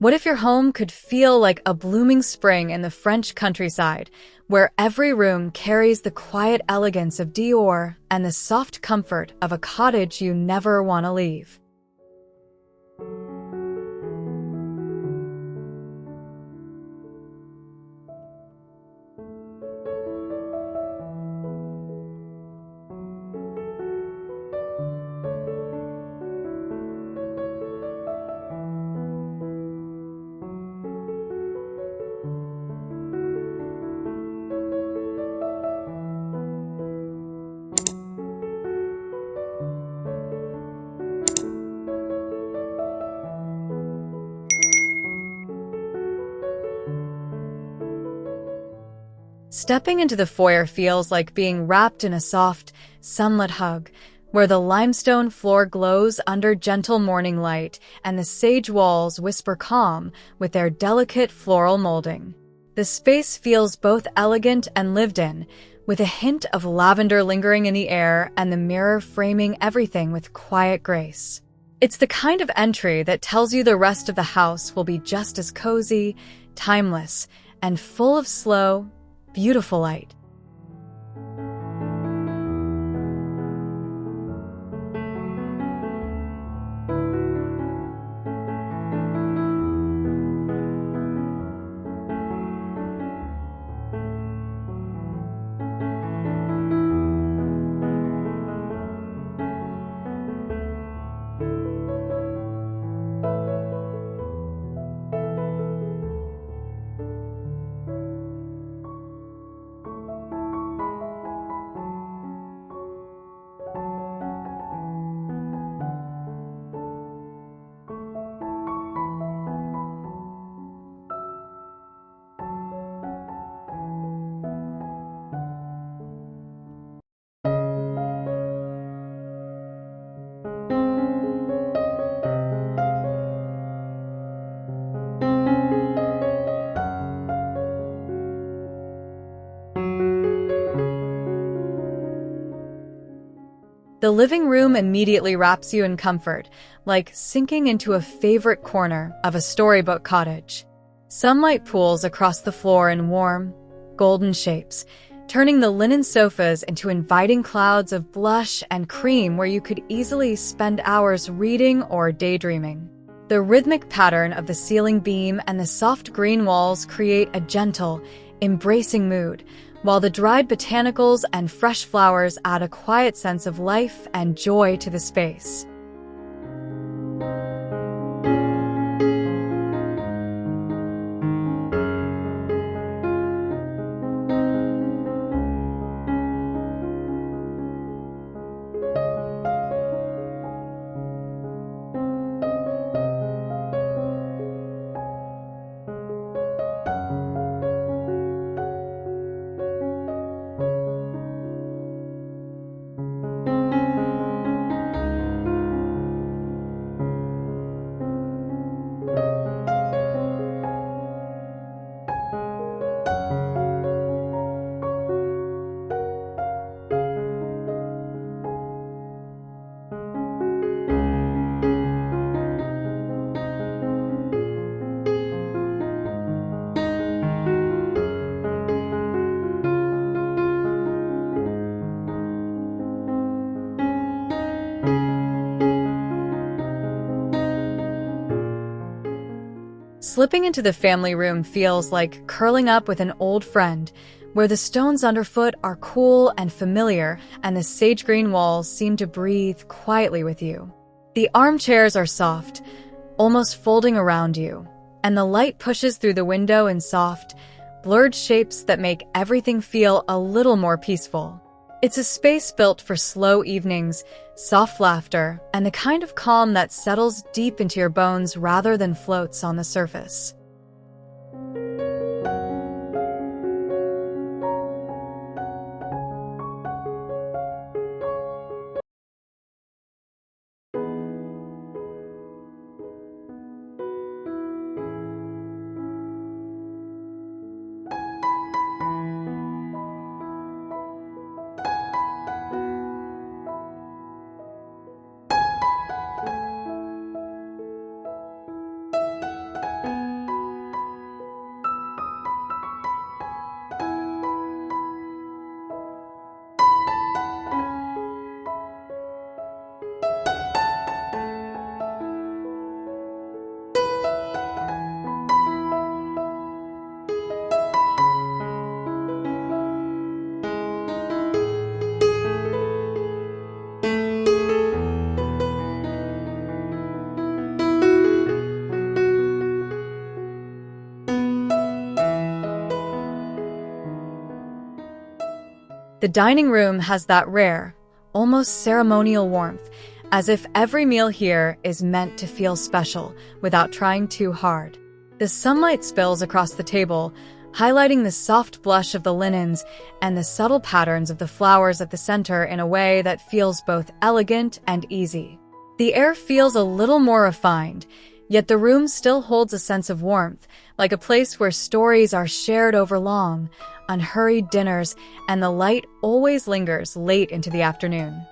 What if your home could feel like a blooming spring in the French countryside, where every room carries the quiet elegance of Dior and the soft comfort of a cottage you never want to leave? Stepping into the foyer feels like being wrapped in a soft, sunlit hug, where the limestone floor glows under gentle morning light and the sage walls whisper calm with their delicate floral molding. The space feels both elegant and lived in, with a hint of lavender lingering in the air and the mirror framing everything with quiet grace. It's the kind of entry that tells you the rest of the house will be just as cozy, timeless, and full of slow, beautiful light. The living room immediately wraps you in comfort, like sinking into a favorite corner of a storybook cottage. Sunlight pools across the floor in warm, golden shapes, turning the linen sofas into inviting clouds of blush and cream where you could easily spend hours reading or daydreaming. The rhythmic pattern of the ceiling beam and the soft green walls create a gentle, embracing mood, while the dried botanicals and fresh flowers add a quiet sense of life and joy to the space. Slipping into the family room feels like curling up with an old friend, where the stones underfoot are cool and familiar and the sage green walls seem to breathe quietly with you. The armchairs are soft, almost folding around you, and the light pushes through the window in soft, blurred shapes that make everything feel a little more peaceful. It's a space built for slow evenings, soft laughter, and the kind of calm that settles deep into your bones rather than floats on the surface. The dining room has that rare, almost ceremonial warmth, as if every meal here is meant to feel special without trying too hard. The sunlight spills across the table, highlighting the soft blush of the linens and the subtle patterns of the flowers at the center in a way that feels both elegant and easy. The air feels a little more refined, yet the room still holds a sense of warmth, like a place where stories are shared over long, unhurried dinners, and the light always lingers late into the afternoon.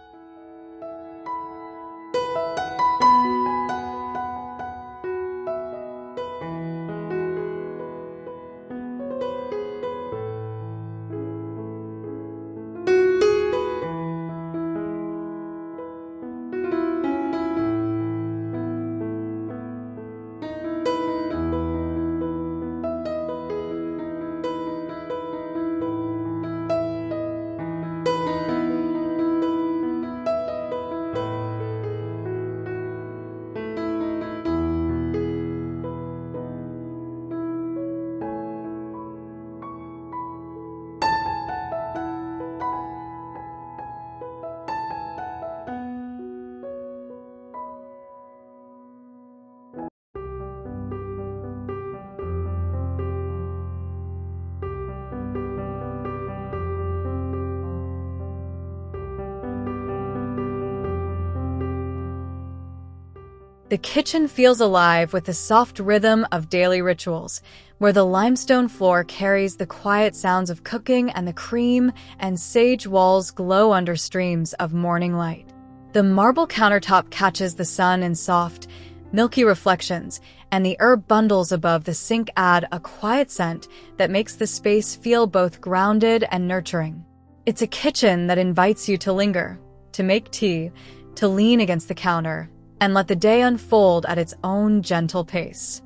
The kitchen feels alive with the soft rhythm of daily rituals, where the limestone floor carries the quiet sounds of cooking and the cream and sage walls glow under streams of morning light. The marble countertop catches the sun in soft, milky reflections, and the herb bundles above the sink add a quiet scent that makes the space feel both grounded and nurturing. It's a kitchen that invites you to linger, to make tea, to lean against the counter, and let the day unfold at its own gentle pace.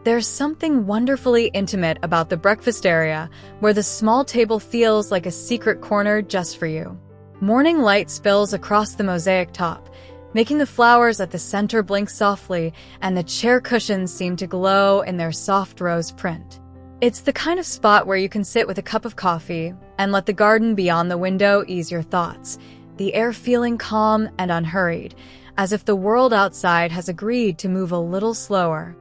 There's something wonderfully intimate about the breakfast area, where the small table feels like a secret corner just for you. Morning light spills across the mosaic top, making the flowers at the center blink softly, and the chair cushions seem to glow in their soft rose print. It's the kind of spot where you can sit with a cup of coffee and let the garden beyond the window ease your thoughts, the air feeling calm and unhurried, as if the world outside has agreed to move a little slower.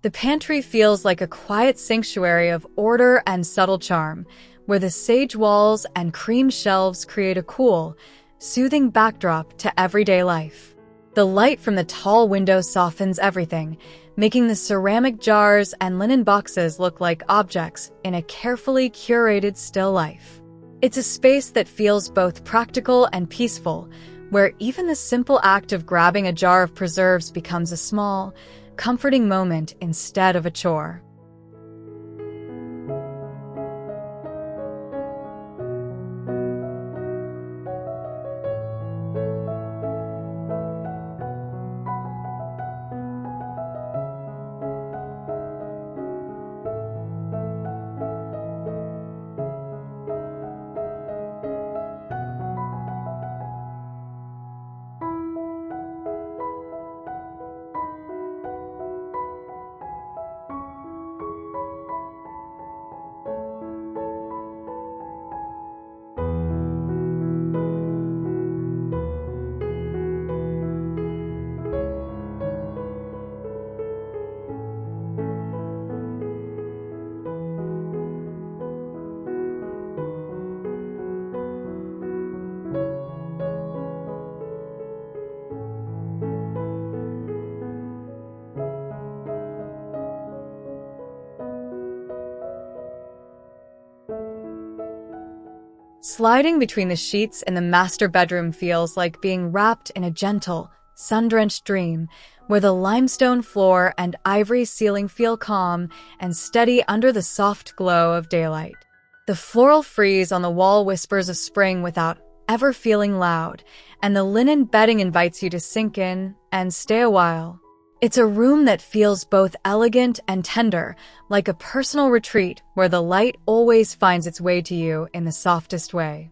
The pantry feels like a quiet sanctuary of order and subtle charm, where the sage walls and cream shelves create a cool, soothing backdrop to everyday life. The light from the tall window softens everything, making the ceramic jars and linen boxes look like objects in a carefully curated still life. It's a space that feels both practical and peaceful, where even the simple act of grabbing a jar of preserves becomes a small, comforting moment instead of a chore. Sliding between the sheets in the master bedroom feels like being wrapped in a gentle, sun-drenched dream, where the limestone floor and ivory ceiling feel calm and steady under the soft glow of daylight. The floral frieze on the wall whispers of spring without ever feeling loud, and the linen bedding invites you to sink in and stay a while. It's a room that feels both elegant and tender, like a personal retreat where the light always finds its way to you in the softest way.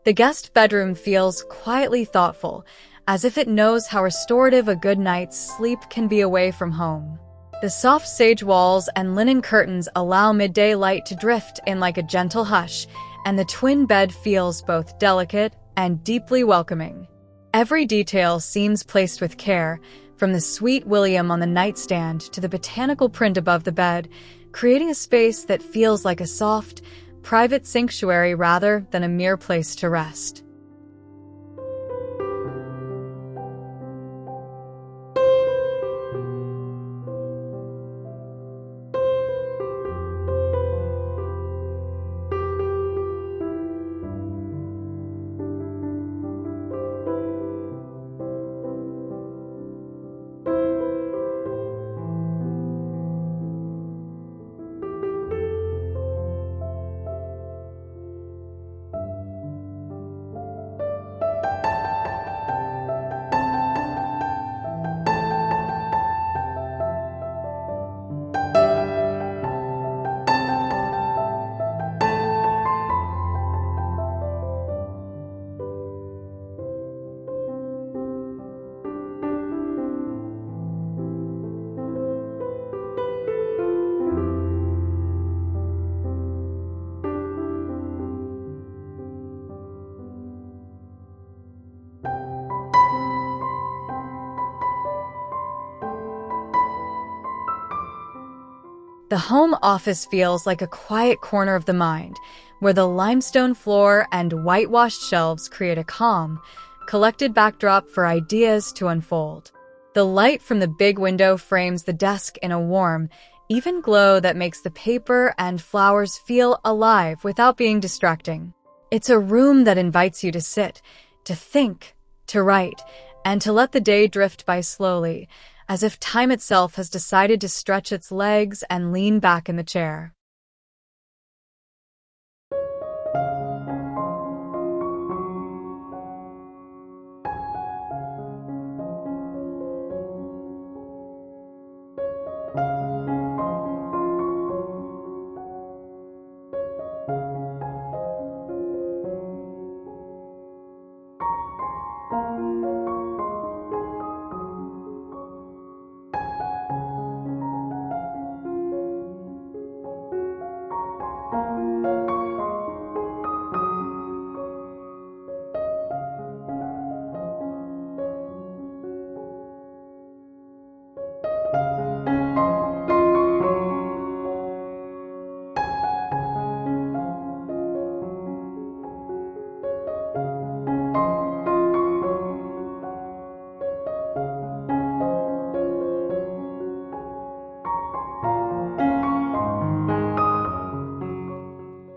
The guest bedroom feels quietly thoughtful, as if it knows how restorative a good night's sleep can be away from home. The soft sage walls and linen curtains allow midday light to drift in like a gentle hush, and the twin bed feels both delicate and deeply welcoming. Every detail seems placed with care, from the sweet William on the nightstand to the botanical print above the bed, creating a space that feels like a soft, private sanctuary rather than a mere place to rest. The home office feels like a quiet corner of the mind, where the limestone floor and whitewashed shelves create a calm, collected backdrop for ideas to unfold. The light from the big window frames the desk in a warm, even glow that makes the paper and flowers feel alive without being distracting. It's a room that invites you to sit, to think, to write, and to let the day drift by slowly, as if time itself has decided to stretch its legs and lean back in the chair.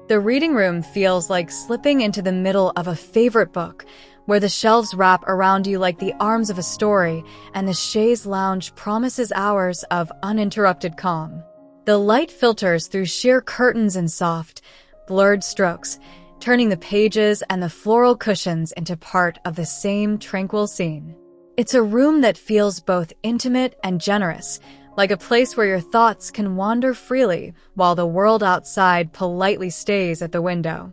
The reading room feels like slipping into the middle of a favorite book, where the shelves wrap around you like the arms of a story, and the chaise lounge promises hours of uninterrupted calm. The light filters through sheer curtains and soft, blurred strokes, turning the pages and the floral cushions into part of the same tranquil scene. It's a room that feels both intimate and generous, like a place where your thoughts can wander freely while the world outside politely stays at the window.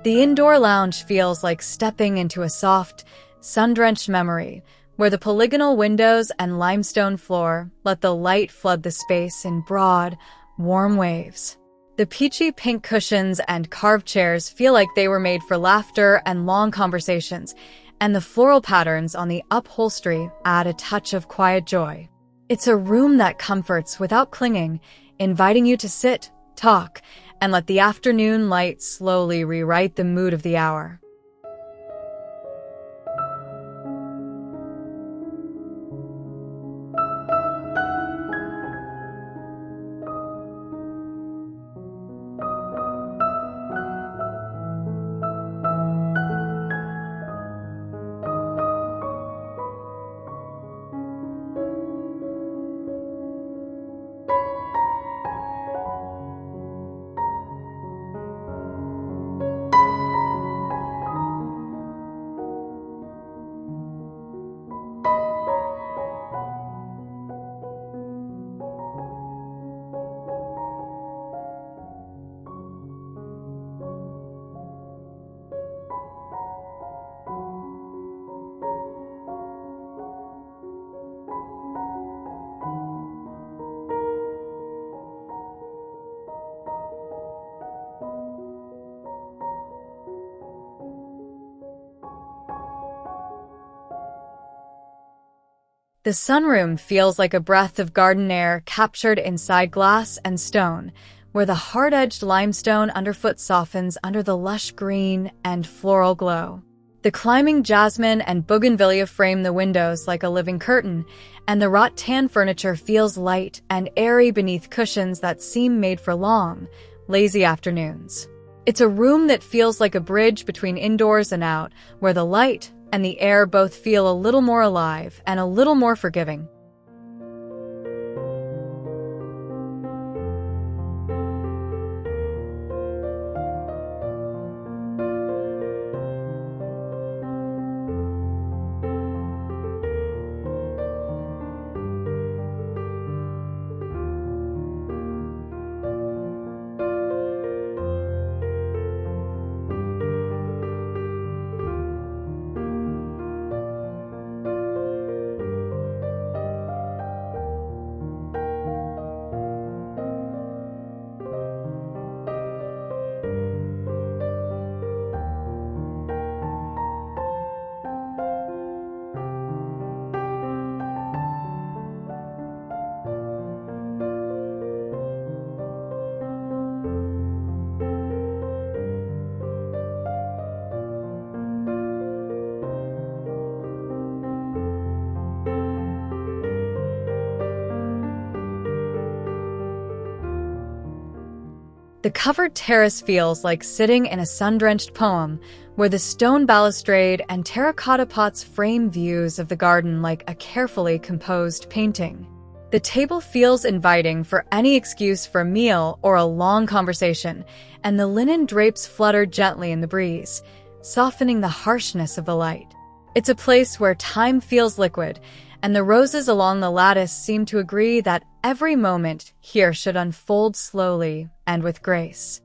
The indoor lounge feels like stepping into a soft, sun-drenched memory, where the polygonal windows and limestone floor let the light flood the space in broad, warm waves. The peachy pink cushions and carved chairs feel like they were made for laughter and long conversations, and the floral patterns on the upholstery add a touch of quiet joy. It's a room that comforts without clinging, inviting you to sit, talk, and let the afternoon light slowly rewrite the mood of the hour. The sunroom feels like a breath of garden air captured inside glass and stone, where the hard-edged limestone underfoot softens under the lush green and floral glow. The climbing jasmine and bougainvillea frame the windows like a living curtain, and the wrought tan furniture feels light and airy beneath cushions that seem made for long, lazy afternoons. It's a room that feels like a bridge between indoors and out, where the light and the air both feel a little more alive and a little more forgiving. The covered terrace feels like sitting in a sun-drenched poem, where the stone balustrade and terracotta pots frame views of the garden like a carefully composed painting. The table feels inviting for any excuse for a meal or a long conversation, and the linen drapes flutter gently in the breeze, softening the harshness of the light. It's a place where time feels liquid, and the roses along the lattice seem to agree that every moment here should unfold slowly and with grace.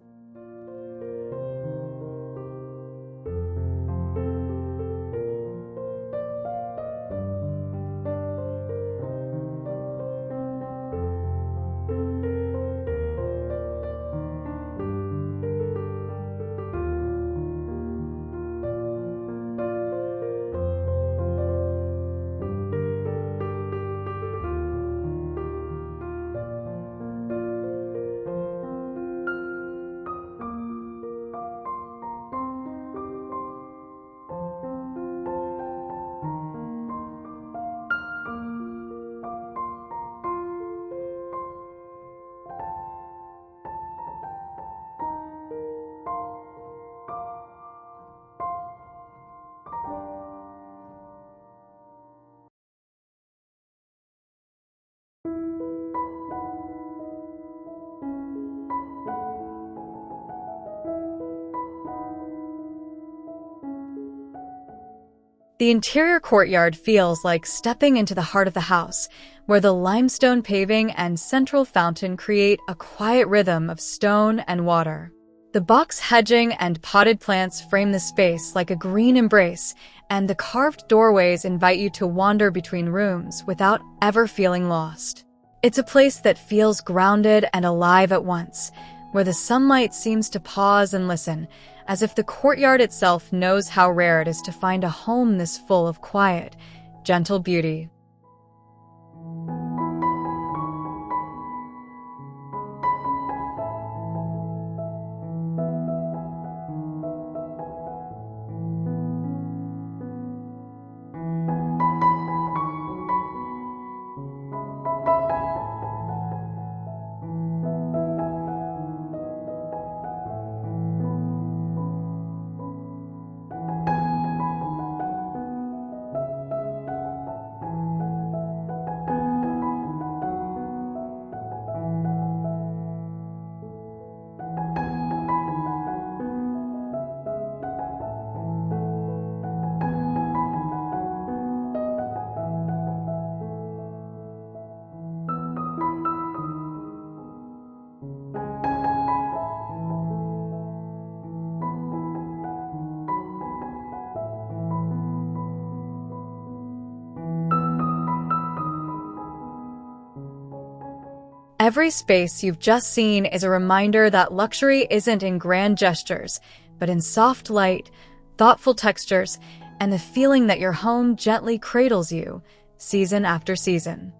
The interior courtyard feels like stepping into the heart of the house, where the limestone paving and central fountain create a quiet rhythm of stone and water. The box hedging and potted plants frame the space like a green embrace, and the carved doorways invite you to wander between rooms without ever feeling lost. It's a place that feels grounded and alive at once, where the sunlight seems to pause and listen, as if the courtyard itself knows how rare it is to find a home this full of quiet, gentle beauty. Every space you've just seen is a reminder that luxury isn't in grand gestures, but in soft light, thoughtful textures, and the feeling that your home gently cradles you, season after season.